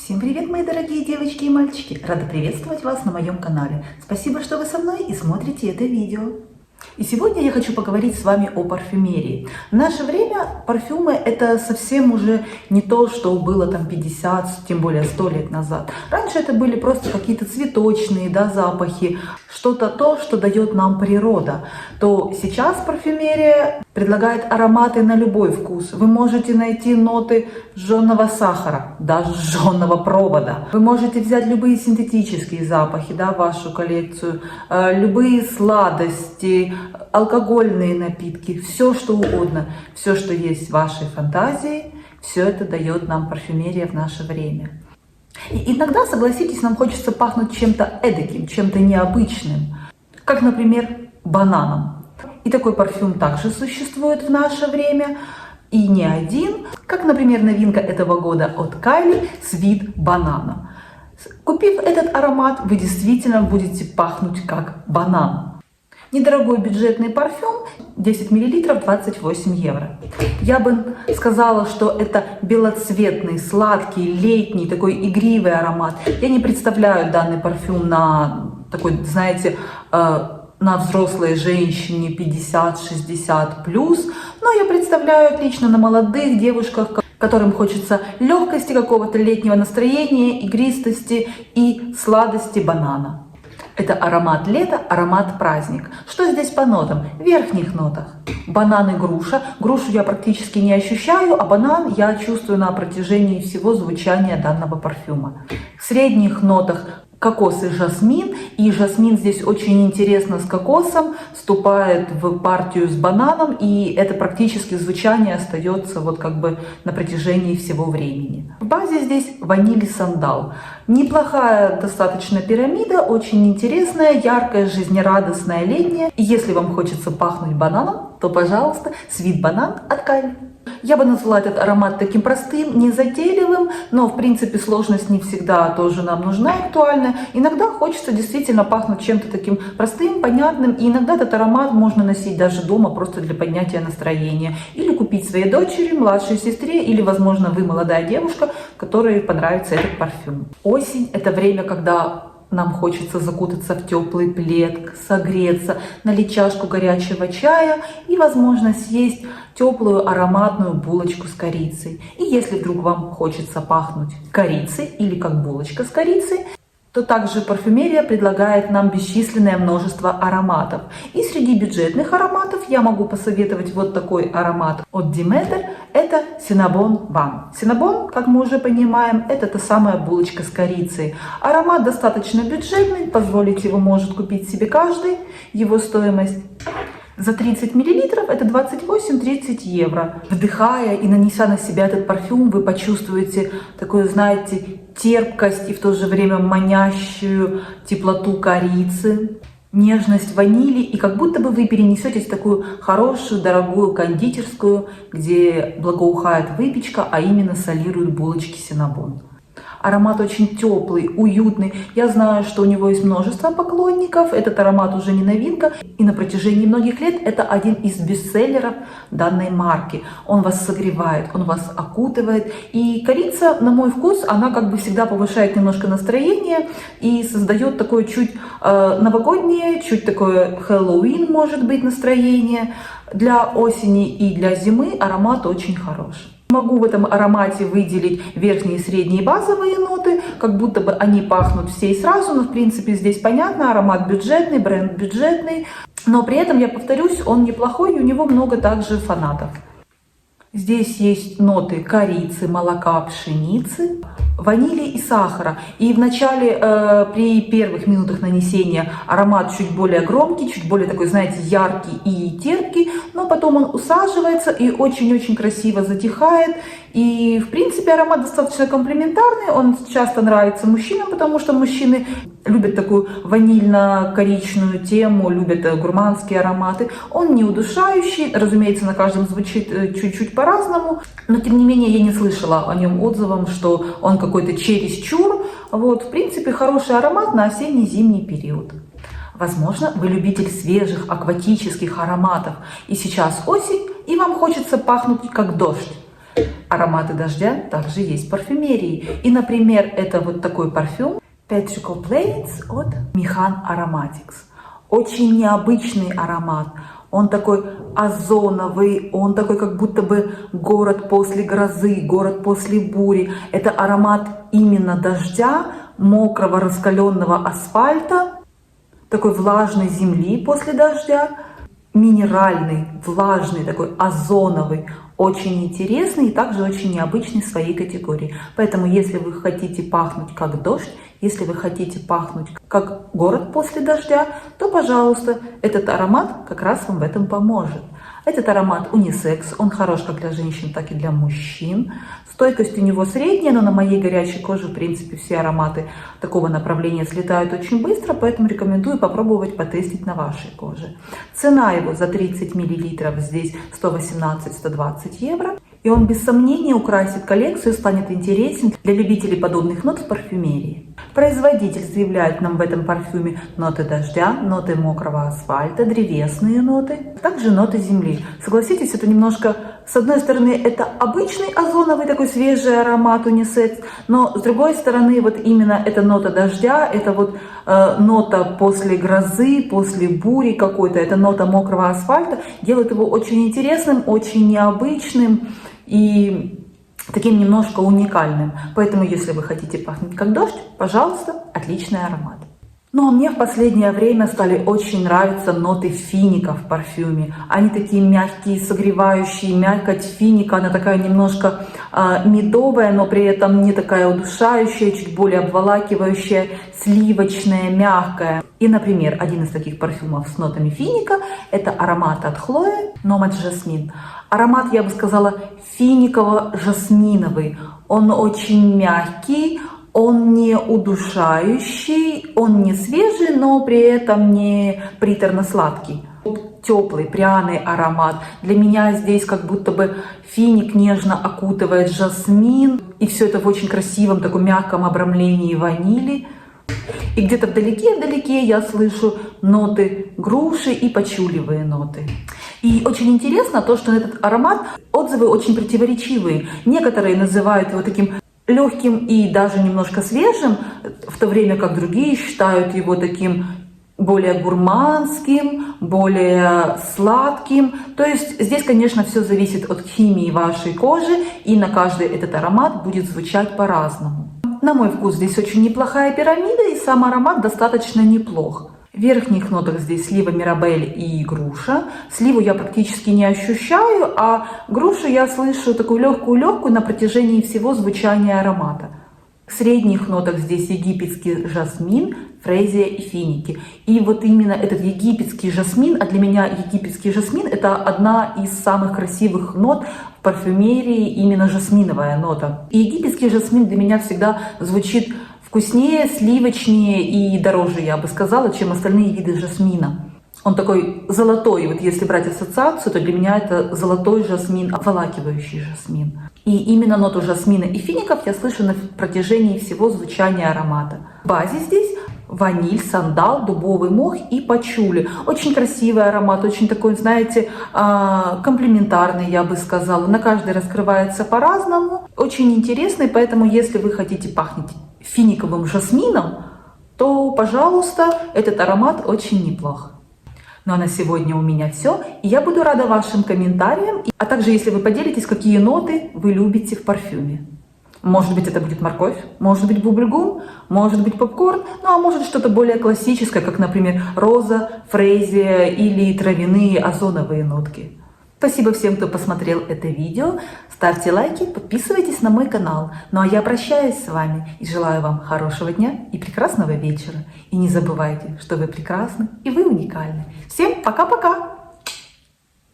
Всем привет, мои дорогие девочки и мальчики! Рада приветствовать вас на моем канале. Спасибо, что вы со мной и смотрите это видео. И сегодня я хочу поговорить с вами о парфюмерии. В наше время парфюмы это совсем уже не то, что было там 50, тем более 100 лет назад. Раньше это были просто какие-то цветочные запахи, что-то то, что дает нам природа. То сейчас парфюмерия предлагает ароматы на любой вкус. Вы можете найти ноты жженого сахара, даже жженого провода. Вы можете взять любые синтетические запахи, в вашу коллекцию, любые сладости, алкогольные напитки, все что угодно, все, что есть в вашей фантазии, все это дает нам парфюмерия в наше время. И иногда, согласитесь, нам хочется пахнуть чем-то эдаким, чем-то необычным, как, например, бананом. И такой парфюм также существует в наше время, и не один, как, например, новинка этого года от Kylie Sweet Banana. Купив этот аромат, вы действительно будете пахнуть как банан. Недорогой бюджетный парфюм, 10 мл, 28 евро. Я бы сказала, что это белоцветный, сладкий, летний, такой игривый аромат. Я не представляю данный парфюм на такой, знаете, на взрослой женщине 50-60+, но я представляю отлично на молодых девушках, которым хочется легкости, какого-то летнего настроения, игристости и сладости банана. Это аромат лета, аромат праздник. Что здесь по нотам? В верхних нотах. Банан и груша. Грушу я практически не ощущаю, а банан я чувствую на протяжении всего звучания данного парфюма. В средних нотах кокос и жасмин. И жасмин здесь очень интересно с кокосом вступает в партию с бананом. И это практически звучание остается вот как бы на протяжении всего времени. В базе здесь ваниль и сандал. Неплохая достаточно пирамида, очень интересная, яркая, жизнерадостная, летняя. И если вам хочется пахнуть бананом, то, пожалуйста, Sweet Banana от Kylie. Я бы назвала этот аромат таким простым, незатейливым, но в принципе сложность не всегда тоже нам нужна, актуальна. Иногда хочется действительно пахнуть чем-то таким простым, понятным, и иногда этот аромат можно носить даже дома просто для поднятия настроения. Или купить своей дочери, младшей сестре, или, возможно, вы молодая девушка, которой понравится этот парфюм. Осень – это время, когда нам хочется закутаться в теплый плед, согреться, налить чашку горячего чая и, возможно, съесть теплую ароматную булочку с корицей. И если вдруг вам хочется пахнуть корицей или как булочка с корицей, то также парфюмерия предлагает нам бесчисленное множество ароматов. И среди бюджетных ароматов я могу посоветовать вот такой аромат от Demeter. Это Cinnabon One. Cinnabon, как мы уже понимаем, это та самая булочка с корицей. Аромат достаточно бюджетный, позволить его может купить себе каждый. Его стоимость за 30 мл это 28-30 евро. Вдыхая и нанеся на себя этот парфюм, вы почувствуете такую, знаете, терпкость и в то же время манящую теплоту корицы, нежность ванили, и как будто бы вы перенесетесь в такую хорошую, дорогую кондитерскую, где благоухает выпечка, а именно солируют булочки Cinnabon. Аромат очень теплый, уютный. Я знаю, что у него есть множество поклонников. Этот аромат уже не новинка. И на протяжении многих лет это один из бестселлеров данной марки. Он вас согревает, он вас окутывает. И корица, на мой вкус, она как бы всегда повышает немножко настроение и создает такое чуть новогоднее, чуть такое Хэллоуин, может быть, настроение. Для осени и для зимы аромат очень хороший. Могу в этом аромате выделить верхние, средние, базовые ноты, как будто бы они пахнут все и сразу, но в принципе здесь понятно, аромат бюджетный, бренд бюджетный, но при этом, я повторюсь, он неплохой, и у него много также фанатов. Здесь есть ноты корицы, молока, пшеницы, ванили и сахара. И в начале, при первых минутах нанесения, аромат чуть более громкий, чуть более такой, знаете, яркий и терпкий, но потом он усаживается и очень-очень красиво затихает. И, в принципе, аромат достаточно комплементарный, он часто нравится мужчинам, потому что мужчины любят такую ванильно-коричную тему, любят гурманские ароматы. Он не удушающий, разумеется, на каждом звучит чуть-чуть по-разному, но, тем не менее, я не слышала о нем отзывам, что он какой-то чересчур. Вот, в принципе, хороший аромат на осенне-зимний период. Возможно, вы любитель свежих акватических ароматов, и сейчас осень, и вам хочется пахнуть как дождь. Ароматы дождя также есть в парфюмерии. И, например, это вот такой парфюм Petrichor Plains от Mihan Aromatics. Очень необычный аромат. Он такой озоновый, он такой как будто бы город после грозы, город после бури. Это аромат именно дождя, мокрого раскаленного асфальта, такой влажной земли после дождя, минеральный, влажный, такой озоновый, очень интересный и также очень необычный в своей категории. Поэтому, если вы хотите пахнуть как дождь, если вы хотите пахнуть как город после дождя, то, пожалуйста, этот аромат как раз вам в этом поможет. Этот аромат унисекс, он хорош как для женщин, так и для мужчин. Стойкость у него средняя, но на моей горячей коже, в принципе, все ароматы такого направления слетают очень быстро, поэтому рекомендую попробовать потестить на вашей коже. Цена его за 30 мл здесь 118-120 евро. И он без сомнения украсит коллекцию и станет интересен для любителей подобных нот в парфюмерии. Производитель заявляет нам в этом парфюме ноты дождя, ноты мокрого асфальта, древесные ноты, также ноты земли. Согласитесь, это немножко, с одной стороны, это обычный озоновый такой свежий аромат унисекс, но с другой стороны, вот именно эта нота дождя, это вот нота после грозы, после бури какой-то, это нота мокрого асфальта, делает его очень интересным, очень необычным и таким немножко уникальным. Поэтому, если вы хотите пахнуть как дождь, пожалуйста, отличный аромат. Ну а мне в последнее время стали очень нравиться ноты финика в парфюме. Они такие мягкие, согревающие, мякоть финика, она такая немножко медовая, но при этом не такая удушающая, чуть более обволакивающая, сливочная, мягкая. И, например, один из таких парфюмов с нотами финика – это аромат от Chloé Nomad Jasmine. Аромат, я бы сказала, финиково-жасминовый. Он очень мягкий, он не удушающий, он не свежий, но при этом не приторно-сладкий. Теплый, пряный аромат. Для меня здесь как будто бы финик нежно окутывает жасмин. И все это в очень красивом, таком мягком обрамлении ванили. И где-то вдалеке я слышу ноты груши и пачулевые ноты. И очень интересно то, что на этот аромат отзывы очень противоречивые. Некоторые называют его таким легким и даже немножко свежим, в то время как другие считают его таким более гурманским, более сладким. То есть здесь, конечно, все зависит от химии вашей кожи, и на каждый этот аромат будет звучать по-разному. На мой вкус здесь очень неплохая пирамида, и сам аромат достаточно неплох. В верхних нотах здесь слива мирабель и груша. Сливу я практически не ощущаю, а грушу я слышу такую легкую-легкую на протяжении всего звучания аромата. В средних нотах здесь египетский жасмин, фрезия и финики. И вот именно этот египетский жасмин, а для меня египетский жасмин – это одна из самых красивых нот в парфюмерии, именно жасминовая нота. И египетский жасмин для меня всегда звучит вкуснее, сливочнее и дороже, я бы сказала, чем остальные виды жасмина. Он такой золотой, вот если брать ассоциацию, то для меня это золотой жасмин, обволакивающий жасмин. И именно ноту жасмина и фиников я слышу на протяжении всего звучания аромата. В базе здесь ваниль, сандал, дубовый мох и пачули. Очень красивый аромат, очень такой, знаете, комплементарный, я бы сказала. На каждый раскрывается по-разному. Очень интересный, поэтому если вы хотите пахнуть финиковым жасмином, то, пожалуйста, этот аромат очень неплох. Ну а на сегодня у меня все. И я буду рада вашим комментариям, а также если вы поделитесь, какие ноты вы любите в парфюме. Может быть, это будет морковь, может быть, бубльгум, может быть, попкорн, ну а может что-то более классическое, как, например, роза, фрезия или травяные озоновые нотки. Спасибо всем, кто посмотрел это видео. Ставьте лайки, подписывайтесь на мой канал. Ну а я прощаюсь с вами и желаю вам хорошего дня и прекрасного вечера. И не забывайте, что вы прекрасны и вы уникальны. Всем пока-пока!